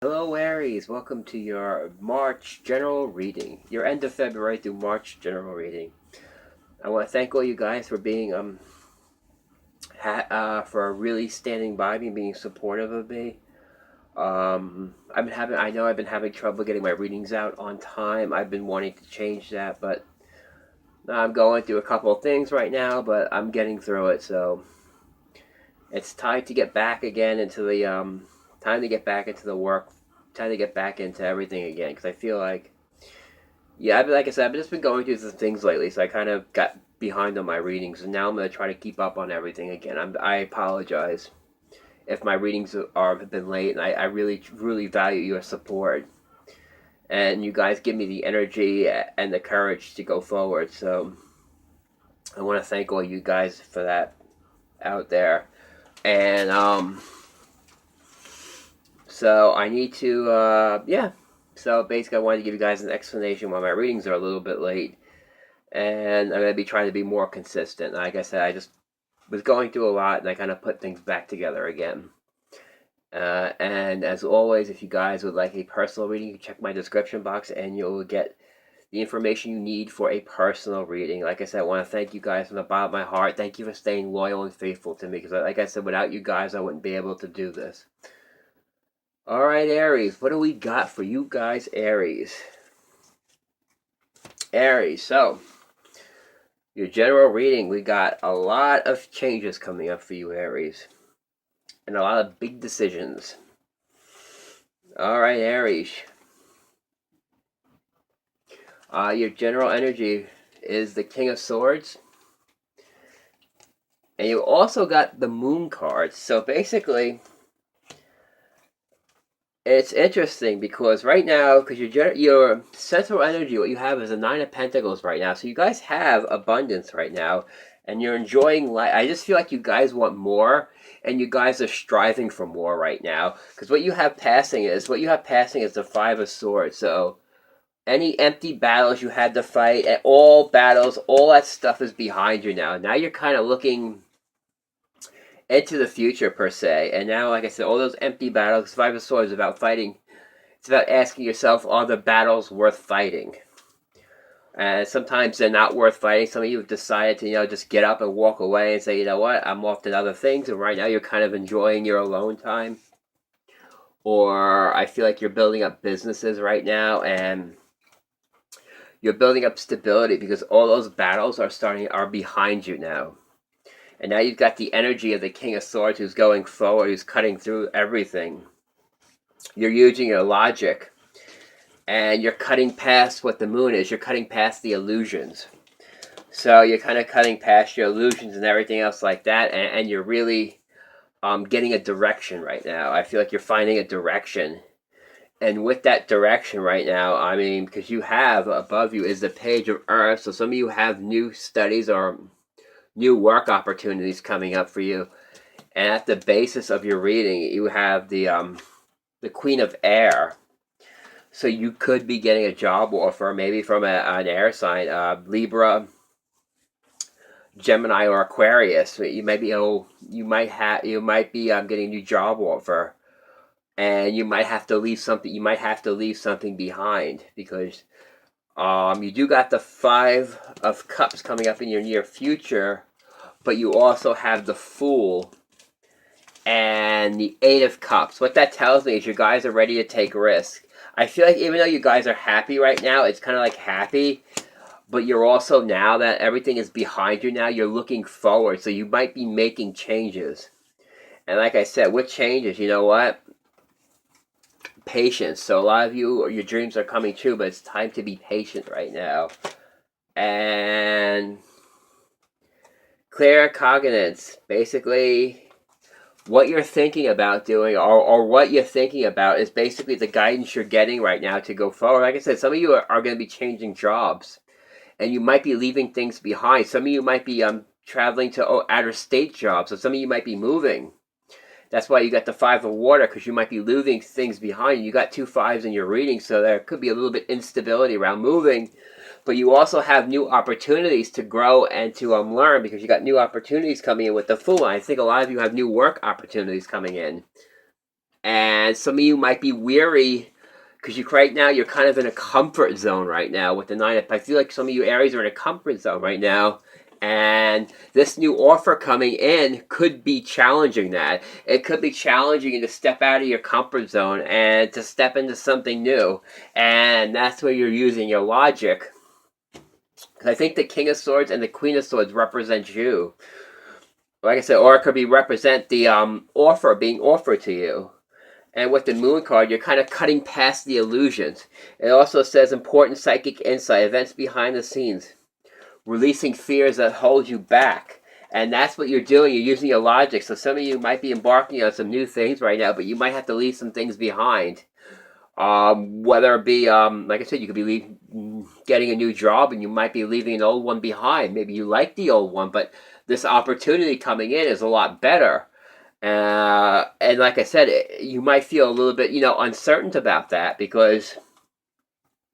Hello Aries, welcome to your March general reading. Your end of February through March general reading. I want to thank all you guys for being for really standing by me, being supportive of me. I know I've been having trouble getting my readings out on time. I've been wanting to change that, but I'm going through a couple of things right now, but I'm getting through it. So it's time to get back again into the time to get back into the work, time to get back into everything again because I feel like like I said, I've just been going through some things lately, so I kind of got behind on my readings, and now I'm gonna try to keep up on everything again. I apologize if my readings have been late, and I really really value your support, and you guys give me the energy and the courage to go forward. So I want to thank all you guys for that out there, and so I need to yeah. So basically, I wanted to give you guys an explanation why my readings are a little bit late, and I'm going to be trying to be more consistent. Like I said, I just was going through a lot, and I kind of put things back together again. And as always, if you guys would like a personal reading, you can check my description box, and you'll get the information you need for a personal reading. Like I said, I want to thank you guys from the bottom of my heart. Thank you for staying loyal and faithful to me, because like I said, without you guys, I wouldn't be able to do this. All right, Aries, what do we got for you guys, Aries? Aries, so your general reading, we got a lot of changes coming up for you, Aries, and a lot of big decisions. All right, Aries. Your general energy is the King of Swords, and you also got the Moon card. So basically, it's interesting because right now, because your central energy, what you have is a Nine of Pentacles right now. So you guys have abundance right now, and you're enjoying life. I just feel like you guys want more, and you guys are striving for more right now. Because what you have passing is the Five of Swords. So any empty battles you had to fight, all battles, all that stuff is behind you now. Now you're kind of looking into the future per se. And now, like I said, all those empty battles. Five of Swords is about fighting. It's about asking yourself, are the battles worth fighting? And sometimes they're not worth fighting. Some of you have decided to, just get up and walk away and say, you know what, I'm off to other things. And right now you're kind of enjoying your alone time. Or I feel like you're building up businesses right now, and you're building up stability because all those battles are behind you now. And now you've got the energy of the King of Swords who's going forward, who's cutting through everything. You're using your logic, and you're cutting past what the moon is. You're cutting past the illusions. So you're kind of cutting past your illusions and everything else like that, and you're really getting a direction right now. I feel like you're finding a direction. And with that direction right now, I mean, because you have above you is the Page of Earth, so some of you have new studies or new work opportunities coming up for you. And at the basis of your reading, you have the Queen of Air. So you could be getting a job offer, maybe from an air sign, Libra, Gemini, or Aquarius. You might be getting a new job offer, and you might have to leave something. You might have to leave something behind because you do got the Five of Cups coming up in your near future, but you also have the Fool and the Eight of Cups. What that tells me is you guys are ready to take risks. I feel like even though you guys are happy right now, it's kind of like happy, but you're also, now that everything is behind you now, you're looking forward. So you might be making changes. And like I said, with changes, you know what? Patience. So a lot of you, your dreams are coming true, but it's time to be patient right now. And clear cognizance. Basically, what you're thinking about doing, or what you're thinking about, is basically the guidance you're getting right now to go forward. Like I said, some of you are going to be changing jobs, and you might be leaving things behind. Some of you might be traveling to outer state jobs, so some of you might be moving. That's why you got the Five of Water, because you might be leaving things behind. You got two fives in your reading, so there could be a little bit instability around moving. But you also have new opportunities to grow and to learn, because you got new opportunities coming in with the Fool. I think a lot of you have new work opportunities coming in. And some of you might be weary because right now you're kind of in a comfort zone right now with the 9 of I feel like some of you Aries are in a comfort zone right now, and this new offer coming in could be challenging that. It could be challenging you to step out of your comfort zone and to step into something new, and that's where you're using your logic. Because I think the King of Swords and the Queen of Swords represent you. Like I said, or it could be represent the offer being offered to you. And with the Moon card, you're kind of cutting past the illusions. It also says important psychic insight, events behind the scenes, releasing fears that hold you back. And that's what you're doing. You're using your logic. So some of you might be embarking on some new things right now, but you might have to leave some things behind. Whether it be, like I said, you could be getting a new job and you might be leaving an old one behind. Maybe you like the old one, but this opportunity coming in is a lot better. And like I said, you might feel a little bit, uncertain about that because,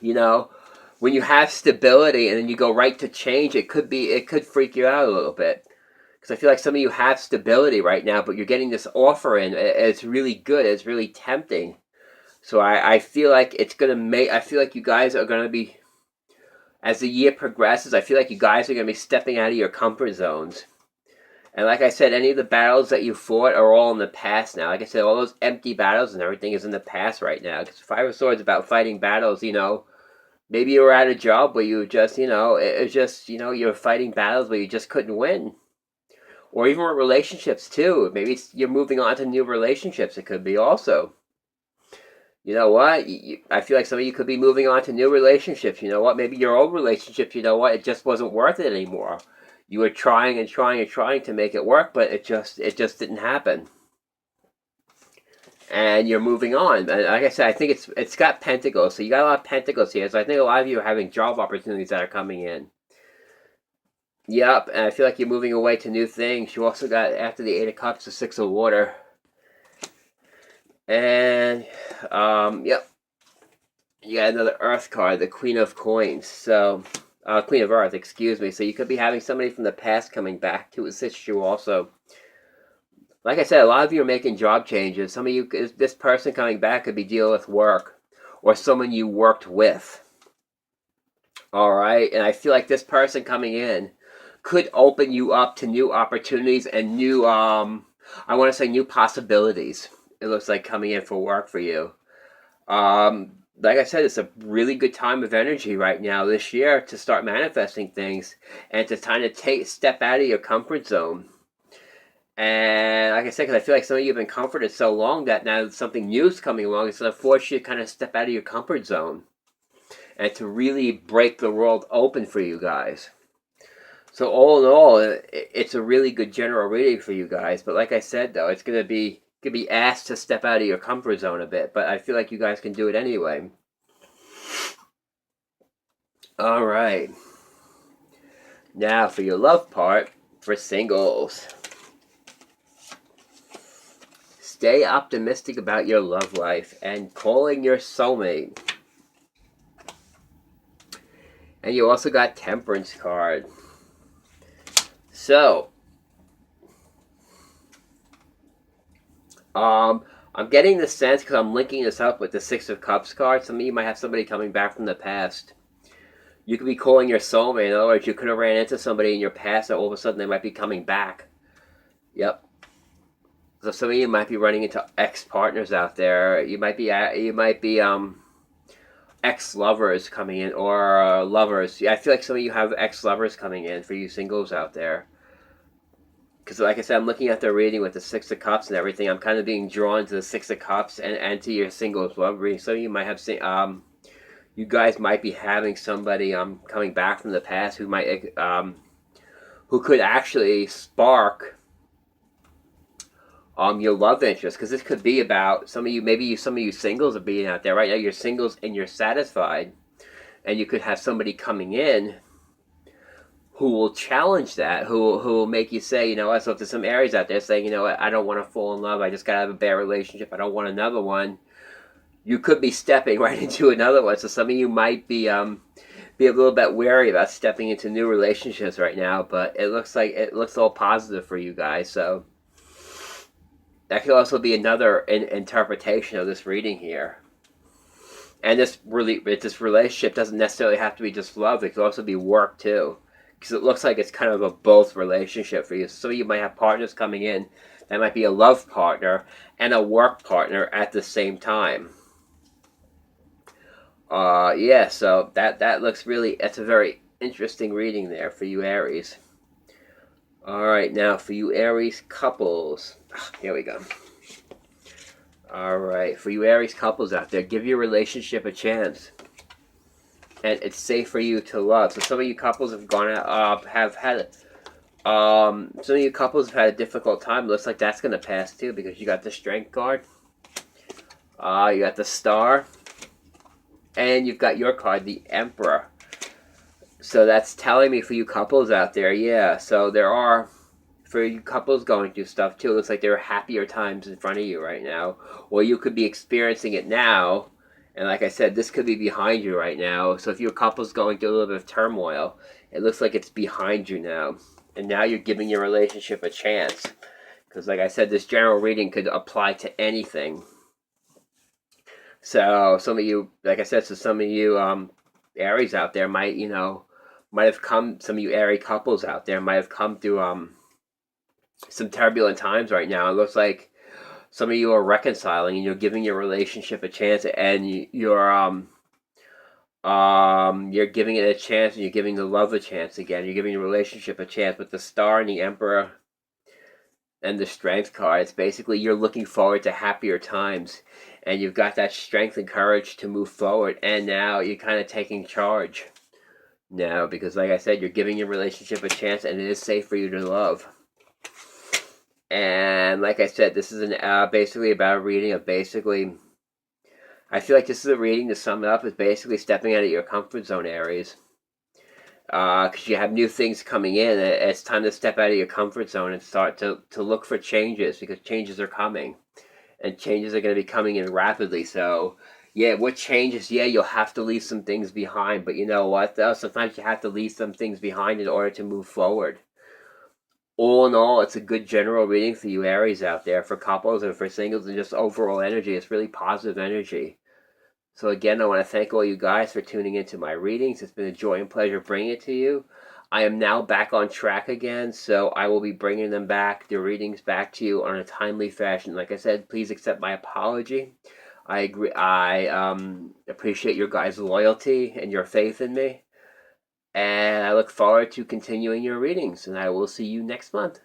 when you have stability and then you go right to change, it could freak you out a little bit. Because I feel like some of you have stability right now, but you're getting this offer in. It's really good. It's really tempting. So I feel like I feel like you guys are going to be, as the year progresses, I feel like you guys are going to be stepping out of your comfort zones. And like I said, any of the battles that you fought are all in the past now. Like I said, all those empty battles and everything is in the past right now. Because Five of Swords is about fighting battles, Maybe you were at a job where you just, it was just, you were fighting battles where you just couldn't win. Or even with relationships, too. Maybe you're moving on to new relationships. It could be also. You know what? I feel like some of you could be moving on to new relationships. You know what? Maybe your old relationship, it just wasn't worth it anymore. You were trying and trying and trying to make it work, but it just didn't happen. And you're moving on. And like I said, I think it's got pentacles, so you got a lot of pentacles here. So I think a lot of you are having job opportunities that are coming in. Yep, and I feel like you're moving away to new things. You also got, after the 8 of Cups, the 6 of Water. And, yep. You got another Earth card, the Queen of Coins. So, Queen of Earth, excuse me. So you could be having somebody from the past coming back to assist you also. Like I said, a lot of you are making job changes. Some of you, this person coming back could be dealing with work or someone you worked with. All right, and I feel like this person coming in could open you up to new opportunities and new, I want to say new possibilities. It looks like coming in for work for you. Like I said, it's a really good time of energy right now this year to start manifesting things and to kind of step out of your comfort zone. And like I said, because I feel like some of you have been comforted so long that now something new is coming along, it's going to force you to kind of step out of your comfort zone and to really break the world open for you guys. So all in all, it's a really good general reading for you guys. But like I said, though, it's going to be asked to step out of your comfort zone a bit. But I feel like you guys can do it anyway. All right. Now for your love part, for singles. Stay optimistic about your love life and calling your soulmate. And you also got Temperance card. So, I'm getting the sense, because I'm linking this up with the Six of Cups card, some of you might have somebody coming back from the past. You could be calling your soulmate. In other words, you could have ran into somebody in your past that all of a sudden they might be coming back. Yep. So some of you might be running into ex-partners out there. You might be ex-lovers coming in, or lovers. Yeah, I feel like some of you have ex-lovers coming in for you singles out there. Because like I said, I'm looking at the reading with the Six of Cups and everything. I'm kind of being drawn to the Six of Cups and to your singles love reading. Some of you might have you guys might be having somebody coming back from the past who might who could actually spark your love interest, because this could be about some of you. Maybe some of you singles are being out there right now. You're singles and you're satisfied, and you could have somebody coming in who will challenge that, who will make you say, you know what. So if there's some Aries out there saying, you know what, I don't want to fall in love. I just gotta have a bad relationship. I don't want another one. You could be stepping right into another one. So some of you might be a little bit wary about stepping into new relationships right now. But it looks all positive for you guys. So. that could also be another interpretation of this reading here. And this relationship doesn't necessarily have to be just love. It could also be work too, because it looks like it's kind of a both relationship for you. So you might have partners coming in that might be a love partner and a work partner at the same time. Yeah. So that looks really. That's a very interesting reading there for you, Aries. All right, now for you Aries couples. Here we go. All right, for you Aries couples out there, give your relationship a chance. And it's safe for you to love. So some of you couples have gone out, have had, some of you couples have had a difficult time. It looks like that's going to pass too, because you got the Strength card. You got the Star. And you've got your card, the Emperor. So that's telling me for you couples out there, yeah. So there are, for you couples going through stuff too, it looks like there are happier times in front of you right now. Or you could be experiencing it now. And like I said, this could be behind you right now. So if your couple's going through a little bit of turmoil, it looks like it's behind you now. And now you're giving your relationship a chance. Because like I said, this general reading could apply to anything. So some of you, like I said, so some of you Aries out there might, might have come, some of you Aries couples out there might have come through some turbulent times right now. It looks like some of you are reconciling and you're giving your relationship a chance, and you're giving it a chance, and you're giving the love a chance again. You're giving the relationship a chance with the Star and the Emperor and the Strength card. It's basically you're looking forward to happier times, and you've got that strength and courage to move forward. And now you're kind of taking charge now, because like I said, you're giving your relationship a chance, and it is safe for you to love. And like I said, this is basically about a reading of basically. I feel like this is a reading, to sum it up, is basically stepping out of your comfort zone, Aries. Because you have new things coming in. It's time to step out of your comfort zone and start to look for changes, because changes are coming. And changes are going to be coming in rapidly. So, yeah, what changes? Yeah, you'll have to leave some things behind. But you know what, though? Sometimes you have to leave some things behind in order to move forward. All in all, it's a good general reading for you Aries out there, for couples and for singles, and just overall energy. It's really positive energy. So again, I want to thank all you guys for tuning into my readings. It's been a joy and pleasure bringing it to you. I am now back on track again, so I will be bringing them back, the readings back to you on a timely fashion. Like I said, please accept my apology. I agree. I appreciate your guys' loyalty and your faith in me. And I look forward to continuing your readings, and I will see you next month.